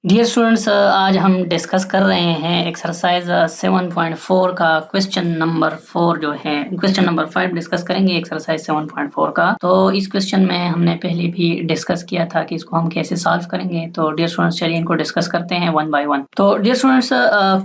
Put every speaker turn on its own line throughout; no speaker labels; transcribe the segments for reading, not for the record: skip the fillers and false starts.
Dear students, आज हम discuss कर रहे हैं एक्सरसाइज 7.4 का क्वेश्चन नंबर 4 जो है क्वेश्चन नंबर 5 डिस्कस करेंगे एक्सरसाइज 7.4 का। तो इस क्वेश्चन में हमने पहले भी डिस्कस किया था कि इसको हम कैसे सॉल्व करेंगे। तो डियर स्टूडेंट्स चलिए इनको डिस्कस करते हैं वन बाय वन। तो डियर स्टूडेंट्स,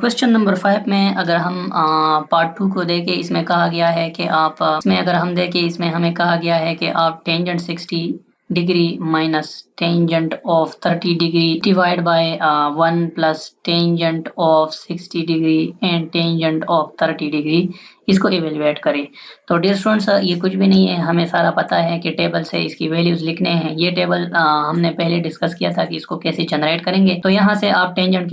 क्वेश्चन नंबर 5 में अगर हम पार्ट 2 को देखें, इसमें कहा गया है कि आप इसमें अगर हम देखें, इसमें हमें कहा गया है कि आप tangent 60 degree minus tangent of 30 degree divide by 1 plus tangent of 60 degree and tangent of 30 degree इसको इवेल्युएट करें। तो डियर स्टूडेंट्स, ये कुछ भी नहीं है, हमें सारा पता है कि टेबल से इसकी वैल्यूज लिखने हैं। ये टेबल हमने पहले डिस्कस किया था कि इसको कैसे जनरेट करेंगे। तो यहाँ से आप टेंजेंट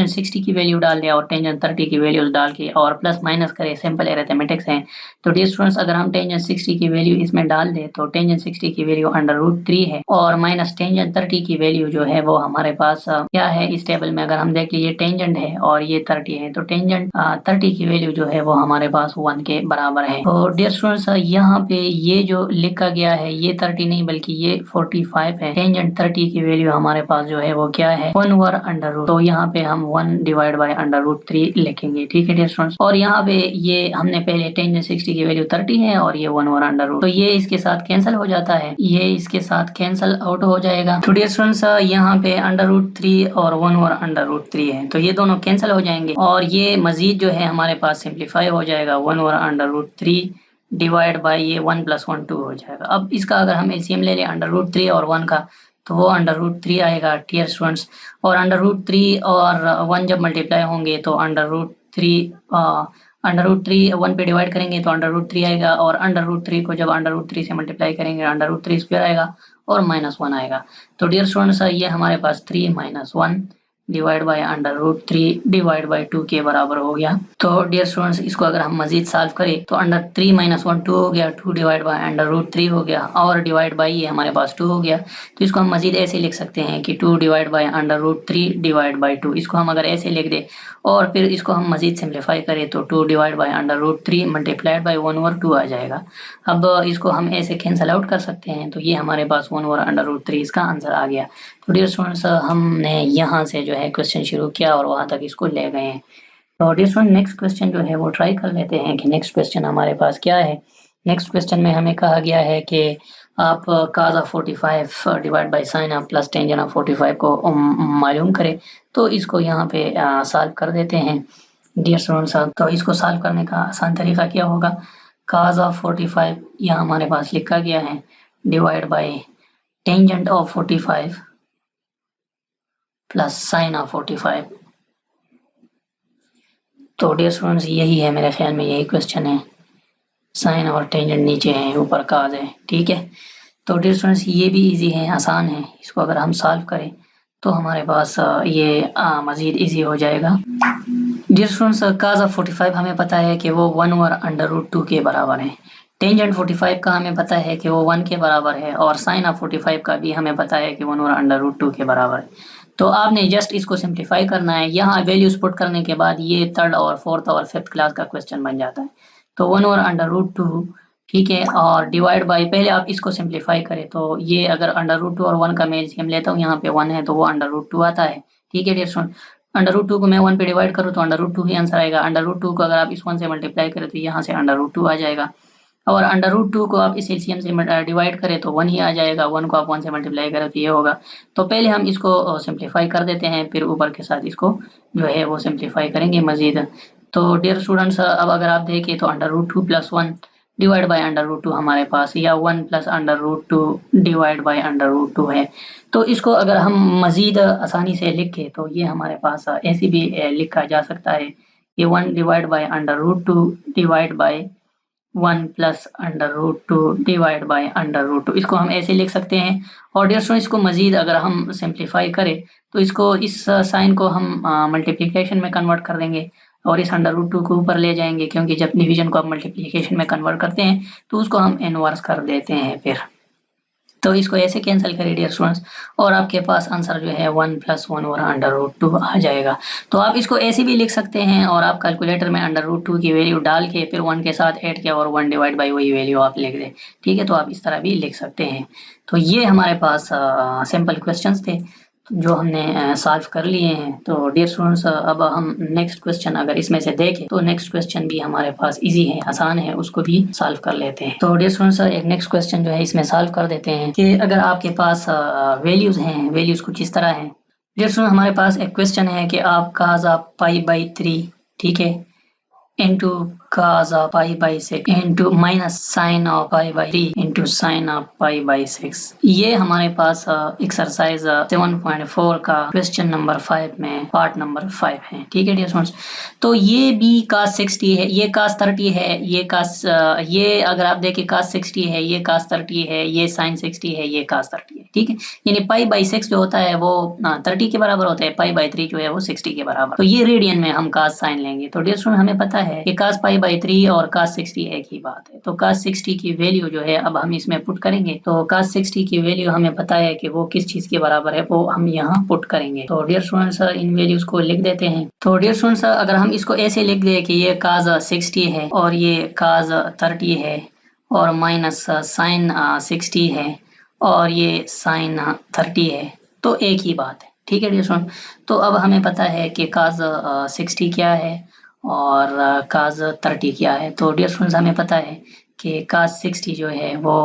60 की वैल्यू डाल दें और टेंजेंट 30 की वैल्यूज डाल के और प्लस माइनस करें, सिंपल अरिथमेटिक्स है। तो डियर स्टूडेंट्स, अगर हम टेंजेंट 60 की वैल्यू इसमें डाल दें तो टेंजेंट 60 की वैल्यू √3 है और माइनस टेंजेंट 30 की वैल्यू जो है वो हमारे पास क्या है इस टेबल में। अगर हम देख लीजिए टेंजेंट है और ये 30 है, तो टेंजेंट 30 की वैल्यू जो है वो हमारे पास 1 के बराबर है। तो डियर स्टूडेंट्स, यहाँ पे ये जो लिखा गया है ये 30 नहीं बल्कि ये 45 है। टेंजेंट 30 की वैल्यू हमारे पास जो है वो क्या है 1/√। तो यहाँ पे हम 1 डिवाइड बाय √3 लिखेंगे, ठीक है डियर स्टूडेंट्स। और यहाँ पे ये हमने पहले टेंजेंट 60 की वैल्यू 30 है और ये 1/√। तो ये इसके साथ कैंसिल हो जाता है, ये इसके साथ कैंसिल आउट हो जाएगा। तो डियर स्टूडेंट्स, यहाँ पे √3 और 1/√3 है, तो ये दोनों कैंसिल हो जाएंगे और ये मजीद जो है हमारे पास सिंप्लीफाई हो जाएगा 1/√3 डिवाइड बाई ये 1 + 1 2 हो जाएगा। अब इसका अगर हम एलसीएम ले लें √3 और 1 का, तो वो √3 आएगा डियर स्टूडेंट्स। और √3 और 1 जब मल्टीप्लाई होंगे तो √3 1 पे डिवाइड करेंगे तो √3 आएगा और √3 को जब √3 से मल्टीप्लाई करेंगे √3 स्क्वायर आएगा और -1 आएगा। तो डियर स्टूडेंट्स, ये हमारे पास 3 - 1 डिवाइड बाय √3 डिवाइड बाय 2 के बराबर हो गया। तो डियर स्टूडेंट्स, इसको अगर हम मजीद सॉल्व करें तो √3 - 1 2 हो गया, 2 डिवाइड बाय √3 हो गया और डिवाइड बाय ये हमारे पास 2 हो गया। तो इसको हम मजीद ऐसे लिख सकते हैं कि 2 डिवाइड बाय √3 डिवाइड बाय 2। इसको हम अगर ऐसे लिख दें और फिर इसको हम मजीद सिंप्लीफाई करें तो 2 डिवाइड बाय √3 मल्टीप्लाइड बाय 1/2 आ जाएगा। अब इसको हम ऐसे कैंसिल आउट कर सकते हैं, तो ये हमारे पास 1/√3 इसका आंसर आ गया। तो डियर स्टूडेंट्स, हमने यहाँ से जो है क्वेश्चन शुरू किया और वहाँ तक इसको ले गए हैं। तो डियर स्टूडेंट, नेक्स्ट क्वेश्चन जो है वो ट्राई कर लेते हैं कि नेक्स्ट क्वेश्चन हमारे पास क्या है। नेक्स्ट क्वेश्चन में हमें कहा गया है कि आप cos of 45 divide by sine of plus tangent of 45 को मालूम करें। तो इसको यहाँ पे सॉल्व कर देते हैं डियर स्टूडेंट्स। तो इसको सॉल्व करने का आसान तरीका क्या होगा, cos ऑफ 45 यहाँ हमारे पास लिखा गया है divide by tangent of 45 plus sign of 45। तो डियर स्टूडेंट्स, यही है मेरे ख्याल में, यही क्वेश्चन है। साइन और टेंजेंट नीचे है, ऊपर काज है, ठीक है। तो डियर स्टूडेंट्स, ये भी इजी है, आसान है। इसको अगर हम सॉल्व करें तो हमारे पास ये मज़ीद इजी हो जाएगा। डियर स्टूडेंट्स, cos ऑफ 45 हमें पता है कि वो 1/√2 के बराबर है। टेंजेंट 45 का हमें पता है कि वो 1 के बराबर है और साइन ऑफ 45 का भी हमें पता है कि 1/√2 के बराबर है। तो आपने जस्ट इसको सिंप्लीफाई करना है। यहाँ वैल्यूज पुट करने के बाद ये 3rd और 4th और 5th क्लास का क्वेश्चन बन जाता है। तो 1/√2, ठीक है, और डिवाइड बाई, पहले आप इसको सिंप्लीफाई करें तो ये अगर √2 और 1 का मैं एलसीएम लेता हूँ, यहाँ पे 1 है तो वो √2 आता है, ठीक है डियर स्टूडेंट। √2 को मैं 1 पे डिवाइड करूँ तो √2 ही आंसर आएगा। √2 को अगर आप इस 1 से मल्टीप्लाई करें तो यहाँ से √2 आ जाएगा और √2 को आप इस एलसीएम से डिवाइड करें तो 1 ही आ जाएगा। 1 को आप 1 से मल्टीप्लाई करें तो ये होगा। तो पहले हम इसको सिंप्लीफाई कर देते हैं, फिर ऊपर के साथ इसको जो है वो सिंप्लीफाई करेंगे मजीद। तो डियर स्टूडेंट्स, अब अगर आप देखें तो √2 + 1 डिवाइड बाय √2 हमारे पास, या 1 + √2 डिवाइड बाय √2 है। तो इसको अगर हम मजीद आसानी से लिखें तो ये हमारे पास ऐसे भी लिखा जा सकता है कि 1 divide by √2 divide by 1 + √2 divide by √2, इसको हम ऐसे लिख सकते हैं। और डियर स्टूडेंट्स, इसको मजीद अगर हम सिंप्लीफाई करें तो इसको इस साइन को हम मल्टीप्लिकेशन में कन्वर्ट कर देंगे और इस √2 को ऊपर ले जाएंगे, क्योंकि जब डिवीजन को आप मल्टीप्लिकेशन में कन्वर्ट करते हैं तो उसको हम इनवर्स कर देते हैं फिर। तो इसको ऐसे कैंसिल करिए डियर स्टूडेंट्स और आपके पास आंसर जो है 1 + 1/√2 आ जाएगा। तो आप इसको ऐसे भी लिख सकते हैं और आप कैलकुलेटर में √2 की वैल्यू डाल के फिर 1 के साथ ऐड किया और 1 डिवाइड बाई वही वैल्यू आप लिख दें, ठीक है। तो आप इस तरह भी लिख सकते हैं। तो ये हमारे पास सिंपल क्वेश्चंस थे। जो हमने सॉल्व कर लिए हैं। तो डियर स्टूडेंट्स, अब हम नेक्स्ट क्वेश्चन अगर इसमें से देखें तो नेक्स्ट क्वेश्चन भी हमारे पास इजी है, आसान है, उसको भी सॉल्व कर लेते हैं। तो डियर स्टूडेंट्स, एक नेक्स्ट क्वेश्चन जो है इसमें सॉल्व कर देते हैं कि अगर आपके पास वैल्यूज हैं, वैल्यूज कुछ इस तरह हैं। डियर स्टूडेंट, हमारे पास एक क्वेश्चन है कि आप cos पाई बाई 3, ठीक है, into cos of pi by 6 into minus sin of pi by 3 into sin of pi by 6। ये हमारे पास एक्सरसाइज 7.4 का क्वेश्चन नंबर 5 में पार्ट नंबर 5 है, ठीक है डियर स्टूडेंट्स। तो ये भी cos 60 है, ये cos 30 है, ये अगर आप देखें cos 60 है, ये cos 30 है, ये sin 60 है, ये cos 30 है, ठीक है। यानी पाई बाई 6 जो होता है वो 30 के बराबर होता है, पाई बाई 3 जो है वो 60 के बराबर। तो ये रेडियन में हम cos साइन लेंगे। तो डियर स्टूडेंट, हमें पता है कि cos पाई बाई 3 और cos 60 एक ही बात है। तो cos 60 की वैल्यू जो है अब हम इसमें पुट करेंगे। तो cos 60 की वैल्यू हमें पता है कि वो किस चीज के बराबर है, वो हम यहाँ पुट करेंगे। तो डियर स्टूडेंट्स, इन वैल्यूज को लिख देते हैं। तो डियर स्टूडेंट्स, अगर हम इसको ऐसे लिख दे कि ये cos 60 है और ये cos 30 है और माइनस साइन 60 है और ये साइन 30 है, तो एक ही बात है, ठीक है डियर स्टूडेंट। तो अब हमें पता है कि cos 60 क्या है और cos 30 क्या है। तो डियर स्टूडेंट्स, हमें पता है कि cos 60 जो है वो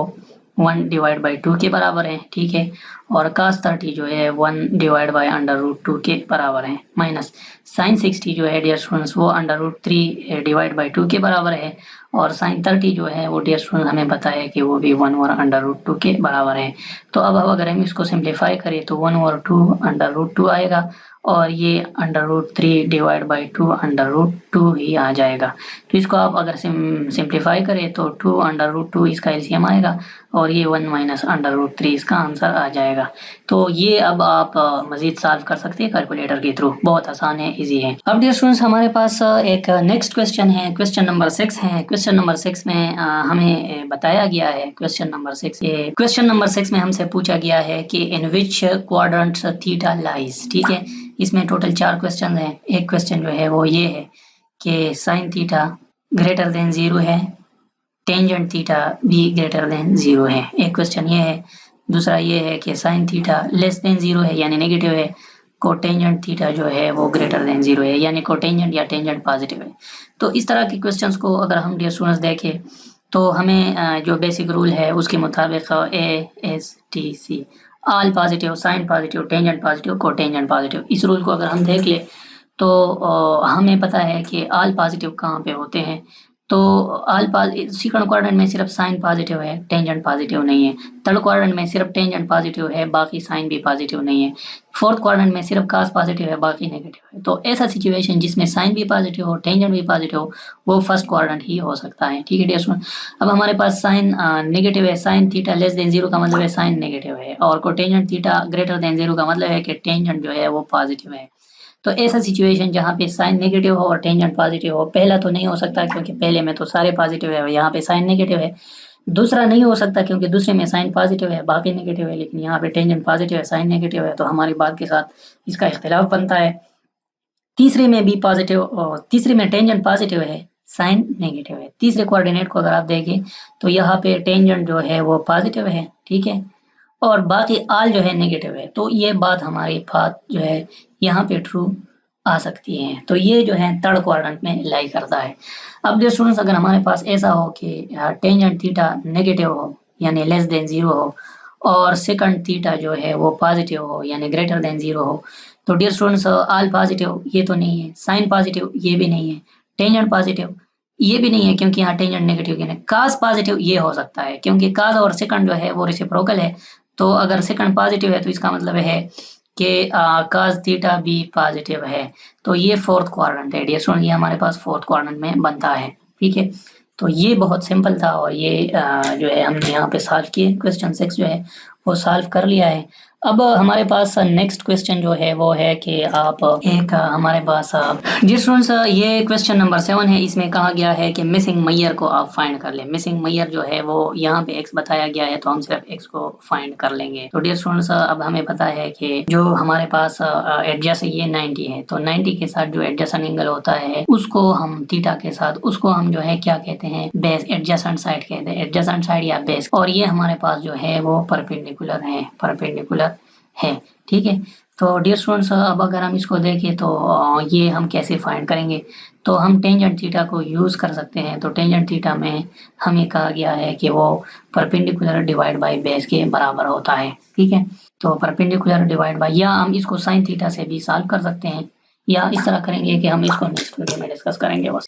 1 डिवाइड बाई 2 के बराबर है, ठीक है, और cos 30 जो है 1 डिवाइड बाई अंडर रूट 2 के बराबर है, माइनस साइन 60 जो है डियर स्टूडेंट्स वो अंडर रूट 3 डिवाइड बाई 2 के बराबर है, और साइन 30 जो है वो डियर स्टूडेंट हमें पता है कि वो भी 1 ओवर अंडर रूट 2 के बराबर है। तो अब अगर हम इसको सिंप्लीफाई करें तो 1 ओवर 2 अंडर रूट 2 आएगा और ये under root 3 divide by 2 under root 2 ही आ जाएगा। तो इसको आप अगर सिंप्लीफाई करें तो 2 अंडर रूट 2 इसका एलसीएम आएगा और ये 1 माइनस अंडर रूट 3 इसका आंसर आ जाएगा। तो ये अब आप मजीद सॉल्व कर सकते हैं कैलकुलेटर के थ्रू, बहुत आसान है, इजी है। अब डियर स्टूडेंट्स, हमारे पास एक नेक्स्ट क्वेश्चन है, क्वेश्चन नंबर 6 है। क्वेश्चन नंबर 6 में हमें बताया गया है, क्वेश्चन नंबर 6 में हमसे पूछा गया है कि इन विच क्वाड्रेंट थीटा लाइज, ठीक है। इसमें टोटल 4 क्वेश्चन हैं। एक क्वेश्चन जो है वो ये है कि साइन थीटा ग्रेटर देन 0 है, टेंजेंट थीटा भी ग्रेटर देन 0 है, एक क्वेश्चन ये है। दूसरा ये है कि साइन थीटा लेस देन 0 है यानी नेगेटिव है, कोटेंजेंट थीटा जो है वो ग्रेटर देन 0 है यानी कोटेंजेंट या टेंजेंट पॉजिटिव है। तो इस तरह के क्वेश्चंस को अगर हम डियर स्टूडेंट्स देखें तो हमें जो बेसिक रूल है उसके मुताबिक ASTC all positive, sine positive, tangent positive, cotangent positive, इस रूल को अगर हम देख ले तो हमें पता है कि ऑल पॉजिटिव कहाँ पे होते हैं। तो सेकंड क्वाड्रेंट में सिर्फ साइन पॉजिटिव है, टेंजेंट पॉजिटिव नहीं है। थर्ड क्वाड्रेंट में सिर्फ टेंजेंट पॉजिटिव है, बाकी साइन भी पॉजिटिव नहीं है। फोर्थ क्वाड्रेंट में सिर्फ cos पॉजिटिव है, बाकी नेगेटिव है। तो ऐसा सिचुएशन जिसमें साइन भी पॉजिटिव हो, टेंजेंट भी पॉजिटिव हो, वो फर्स्ट क्वाड्रेंट ही हो सकता है, ठीक है डियर स्टूडेंट। अब हमारे पास साइन नेगेटिव है, साइन थीटा लेस देन 0 का मतलब है साइन नेगेटिव है, और कोटेंजेंट थीटा ग्रेटर देन 0 का मतलब है कि टेंजेंट जो है वो पॉजिटिव है। तो ऐसा सिचुएशन जहाँ पे साइन नेगेटिव हो और टेंजेंट पॉजिटिव हो, पहला तो नहीं हो सकता क्योंकि पहले में तो सारे पॉजिटिव है, यहाँ पे साइन नेगेटिव है। दूसरा नहीं हो सकता क्योंकि दूसरे में साइन पॉजिटिव है, बाकी नेगेटिव है, लेकिन यहाँ पे टेंजेंट पॉजिटिव है, साइन नेगेटिव है, तो हमारी बात के साथ इसका इख्तिलाफ बनता है। तीसरे में भी पॉजिटिव, तीसरे में टेंजेंट पॉजिटिव है, साइन नेगेटिव है। तीसरे कोऑर्डिनेट को अगर आप देखें तो यहाँ पे टेंजेंट जो है वो पॉजिटिव है, ठीक है, और बाकी आल जो है नेगेटिव है। तो ये बात हमारी बात जो है यहाँ पे ट्रू आ सकती है। तो ये जो है थर्ड क्वाड्रेंट में लाई करता है। अब डियर स्टूडेंट्स, अगर हमारे पास ऐसा हो कि टेंजेंट थीटा नेगेटिव हो यानी लेस देन 0 हो और सेकंड थीटा जो है वो पॉजिटिव हो यानी ग्रेटर देन 0 हो, तो डियर स्टूडेंट्स आल पॉजिटिव ये तो नहीं है, साइन पॉजिटिव ये भी नहीं है, टेंजेंट पॉजिटिव ये भी नहीं है क्योंकि यहाँ टेंजेंट नेगेटिव है, cos पॉजिटिव ये हो सकता है क्योंकि cos और सेकंड जो है वो रेसिप्रोकल है। तो अगर सेकंड पॉजिटिव है तो इसका मतलब है कि cos थीटा भी पॉजिटिव है। तो ये फोर्थ क्वाड्रेंट है डियर स्टूडेंट, ये हमारे पास फोर्थ क्वाड्रेंट में बनता है, ठीक है। तो ये बहुत सिंपल था और ये जो है हमने यहाँ पे सॉल्व किए, क्वेश्चन 6 जो है वो सॉल्व कर लिया है। अब हमारे पास नेक्स्ट क्वेश्चन जो है वो है कि आप एक हमारे पास डियर स्टूडेंट्स ये क्वेश्चन नंबर 7 है। इसमें कहा गया है कि मिसिंग मैयर को आप फाइंड कर लें। मिसिंग मैयर जो है वो यहाँ पे x बताया गया है, तो हम सिर्फ x को फाइंड कर लेंगे। तो डियर स्टूडेंट्स अब हमें पता है कि जो हमारे पास एडजस्ट ये 90 है, तो 90 के साथ जो एडजस्टेंट एंगल होता है उसको हम थीटा के साथ उसको हम जो है क्या कहते हैं, बेस, एडजस्टेंट साइड कहते हैं, एडजस्टेंट साइड या बेस। और ये हमारे पास जो है वो परपेंडिकुलर है, परपेंडिकुलर है, ठीक है। तो डियर स्टूडेंट्स, अब अगर हम इसको देखें तो ये हम कैसे फाइंड करेंगे, तो हम टेंजेंट थीटा को यूज़ कर सकते हैं। तो टेंजेंट थीटा में हमें कहा गया है कि वो परपेंडिकुलर डिवाइड बाय बेस के बराबर होता है, ठीक है। तो परपेंडिकुलर डिवाइड बाय, या हम इसको साइन थीटा से भी सॉल्व कर सकते हैं, या इस तरह करेंगे कि हम इसको नेक्स्ट वीडियो में डिस्कस करेंगे बस।